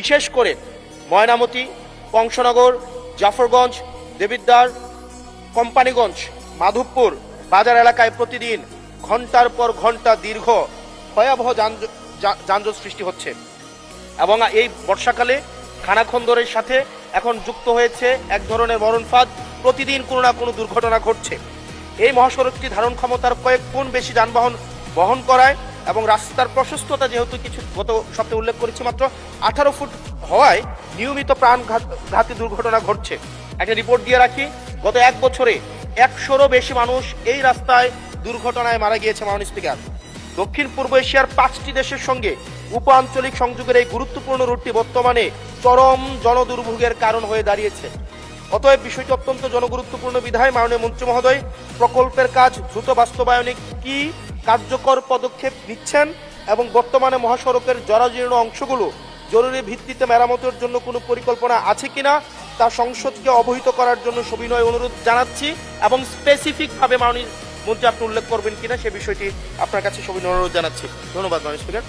বিশেষ করে ময়নামতি, কংসনগর, জাফরগঞ্জ, দেবিদ্বার, কোম্পানিগঞ্জ, মাধবপুর বাজার এলাকায় প্রতিদিন ঘন্টার পর ঘন্টা দীর্ঘ ভয়াবহ যানজট সৃষ্টি হচ্ছে। এবং এই বর্ষাকালে খানাখন্দরের সাথে এখন যুক্ত হয়েছে এক ধরনের মরণফাঁদ। প্রতিদিন কোনো না কোনো দুর্ঘটনা ঘটছে। এই মহাসড়কটি ধারণ ক্ষমতার কয়েক গুণ বেশি যানবাহন বহন করায় এবং রাস্তার প্রশস্ততা যেহেতু কিছু গত সপ্তাহে উল্লেখ করেছি মাত্র 18 ফুট হওয়ায় নিয়মিত প্রাণঘাতী দুর্ঘটনা ঘটছে। একটা রিপোর্ট দিয়ে রাখি, গত এক বছরে 100-রও বেশি মানুষ এই রাস্তায় দুর্ঘটনায় মারা গিয়েছে। মাননীয় স্পিকার, দক্ষিণ পূর্ব এশিয়ার 5টি দেশের সঙ্গে উপ আঞ্চলিক সংযোগের এই গুরুত্বপূর্ণ রুটটি বর্তমানে চরম জনদুর্ভোগের কারণ হয়ে দাঁড়িয়েছে। অতএব বিষয়টি অত্যন্ত জনগুরুত্বপূর্ণ বিধায় মাননীয় মন্ত্রী মহোদয় প্রকল্পের কাজ দ্রুত বাস্তবায়নে কি কার্যকর পদক্ষেপ নিচ্ছেন এবং বর্তমানে মহাসড়কের জরাজীর্ণ অংশগুলো জরুরি ভিত্তিতে মেরামতের জন্য কোনো পরিকল্পনা আছে কিনা তা সংসদকে অবহিত করার জন্য সবিনয় অনুরোধ জানাচ্ছি এবং স্পেসিফিকভাবে মাননীয় মন্ত্রী আপনি উল্লেখ করবেন কিনা সে বিষয়টি আপনার কাছে সবিনয় অনুরোধ জানাচ্ছি। ধন্যবাদ মাননীয় স্পিকার।